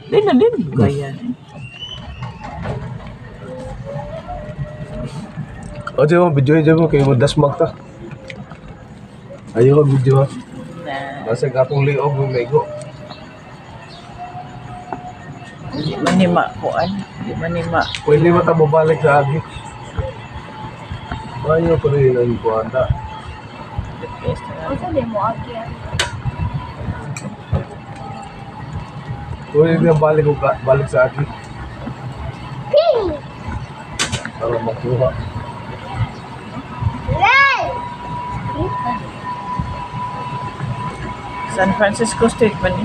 Din na din. Gaya. O, di mo, video mo kayo mo dasmag ta. Ayaw ka video ha. Nasa gatong liog ng lego. Di manima kuan. Di manima. Pwede mo ta mabalik sa agi. Ayaw pa rin ang kuhanda. Asa di mo agi? Pwede mo balik sa agi. Para makuha. San Francisco State man ni.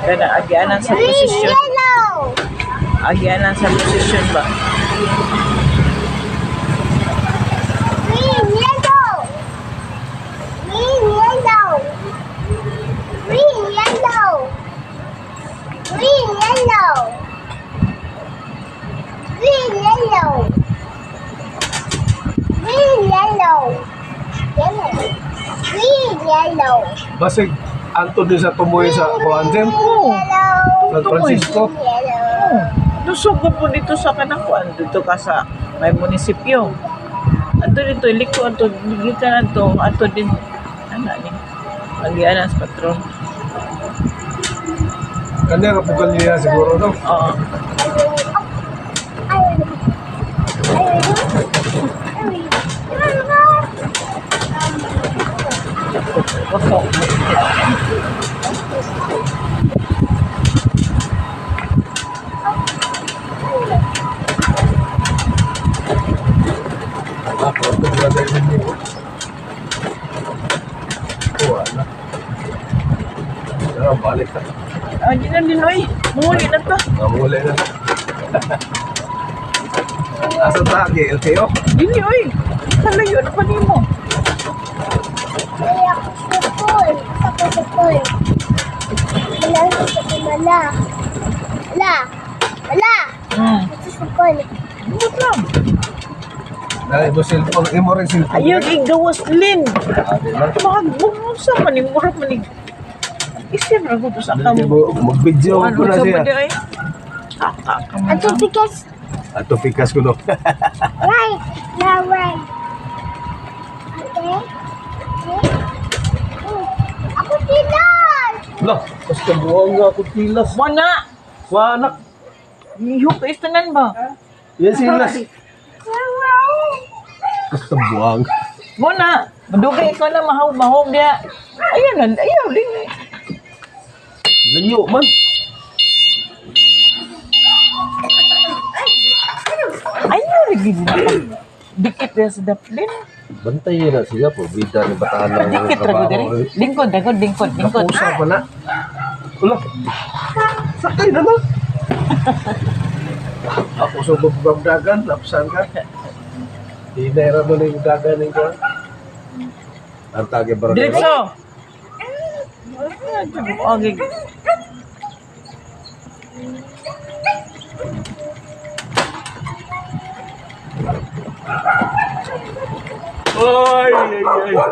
Kaya agyanan sa posisyon. Agyanan sa posisyon ba? Basig, anto din sa tumoy sa Kuanjem, San Francisco. Lusog ko po dito sa kanakuan. Dito ka sa may munisipyo. Ato dito, iliko ato, gikan ato, ato din, ano ni, agyanan sa patron. Kanya kapugal niya siguro, no? Oo. Ito ba dahil hindi mo? Wala. Balik ka. Di na din, oy. Muli na to. Namuli na. Asa tagi, LTO? Dili, oy. Kalayo na pa ni mo. Bukod lang. Dahil mo cellphone, imo rin cellphone. Ayaw, igawas lin. Di ba? Makagbumo sa manimura manig. Isip na ko to sa kamo. Mag-video ko na siya. Ato pikas. Ato pikas ko no. Right. Now right. Okay. Ako tilas. Lah, basta buwang nga ako tilas. Mana? Wanak. Ihok ka istanan ba? Yan silas. Basta buwang. Mana? Madugay ikaw na mahaw dia. Ayun na, ayaw din eh. Layo man. Ayaw lagi din. Dikit dia sa daplin. Bantay na siya po. Bida ni batahan ng Dikit rago diri. Lingkod. Kapusa pa na. Ulah. Sakay na na. Ako sa babdagan. Lapsan ka. Hinera mo na yung dagan ng ka. Ang tagi barang. Diretso. Okay. Ay, ay, ay.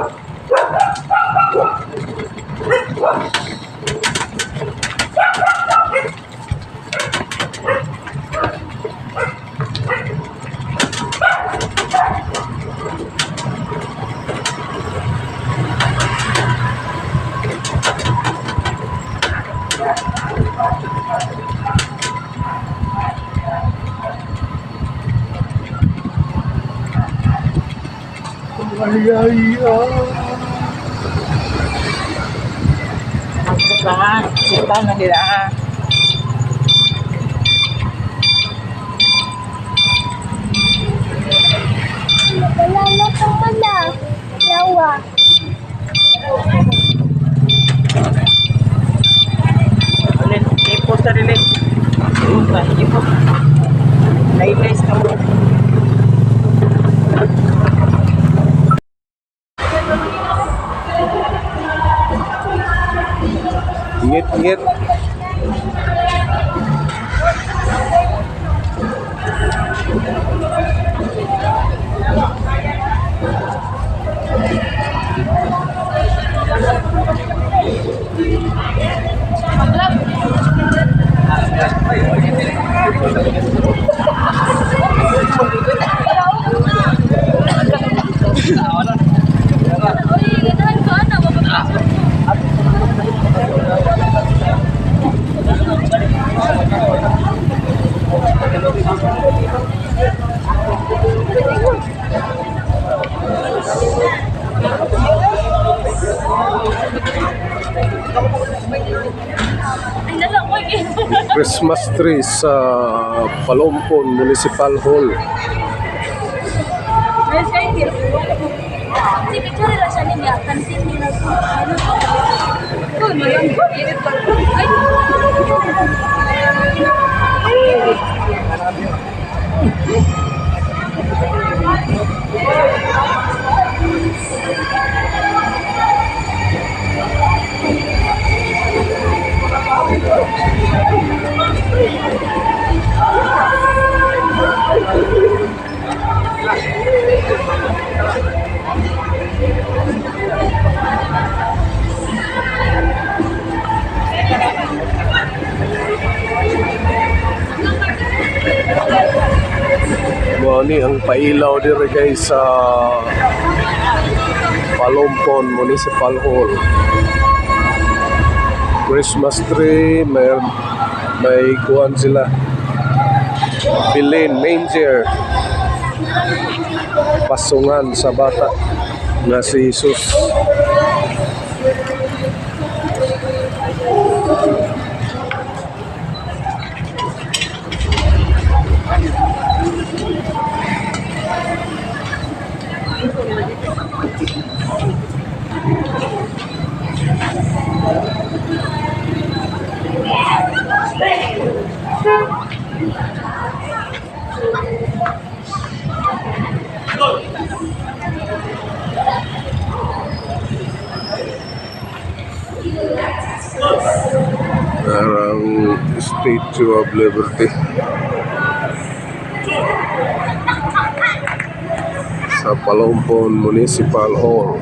Ay, ay, ay. Magbukahan. Sita na nila. Wala na kang mala. Lawa. Ulit. Ipo sa rilin. Ipo. Nailis ka mo. Ingit-ingit. Christmas tree sa Palompon Municipal Hall. Ni ang pailaw dire guys sa Palompon Municipal Hall. Christmas tree, may kuwan sila. Bilin, manger. Pasungan sa bata na si Jesus. Parang Statue of Liberty sa Palompon Municipal Hall,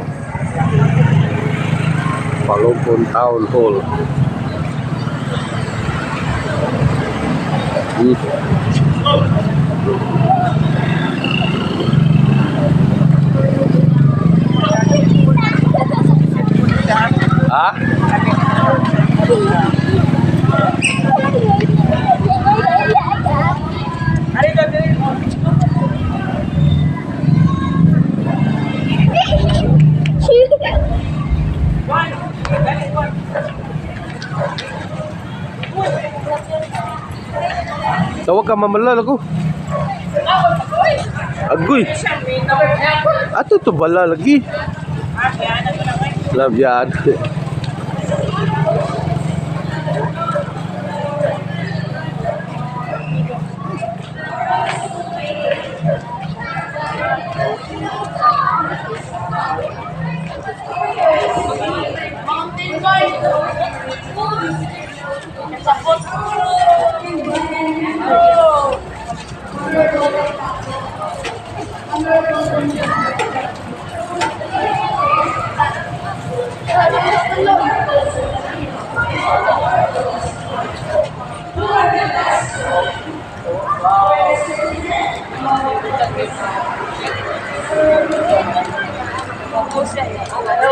Palompon Town Hall. Tawag ka mamalal ako. Agoy. Ato to bala lagi. Labyan.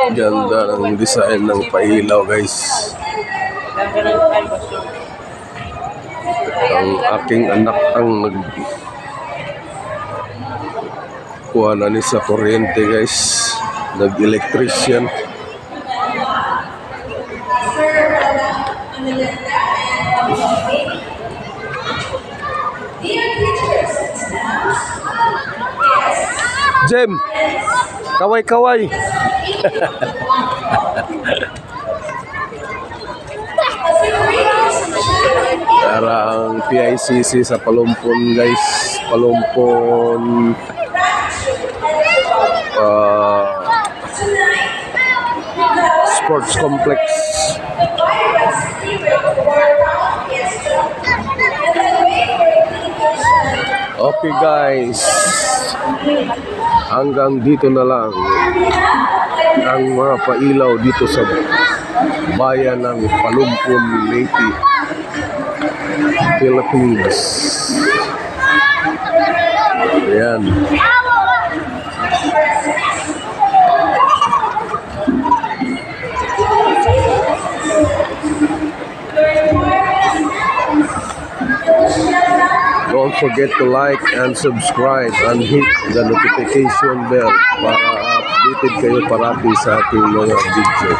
Ganda ng design ng pailaw guys. Ang aking anak ang kuha na ni sa kuryente guys. Nag-electrician. Jem, kaway-kaway. Parang PICC sa Palompon guys. Palompon Sports Complex. Okay guys, hanggang dito na lang ang mga pailaw dito sa bayan ng Palompon, Leyte, Philippines. Ayan. Don't forget to like and subscribe and hit the notification bell para updated kayo parati sa ating mga video.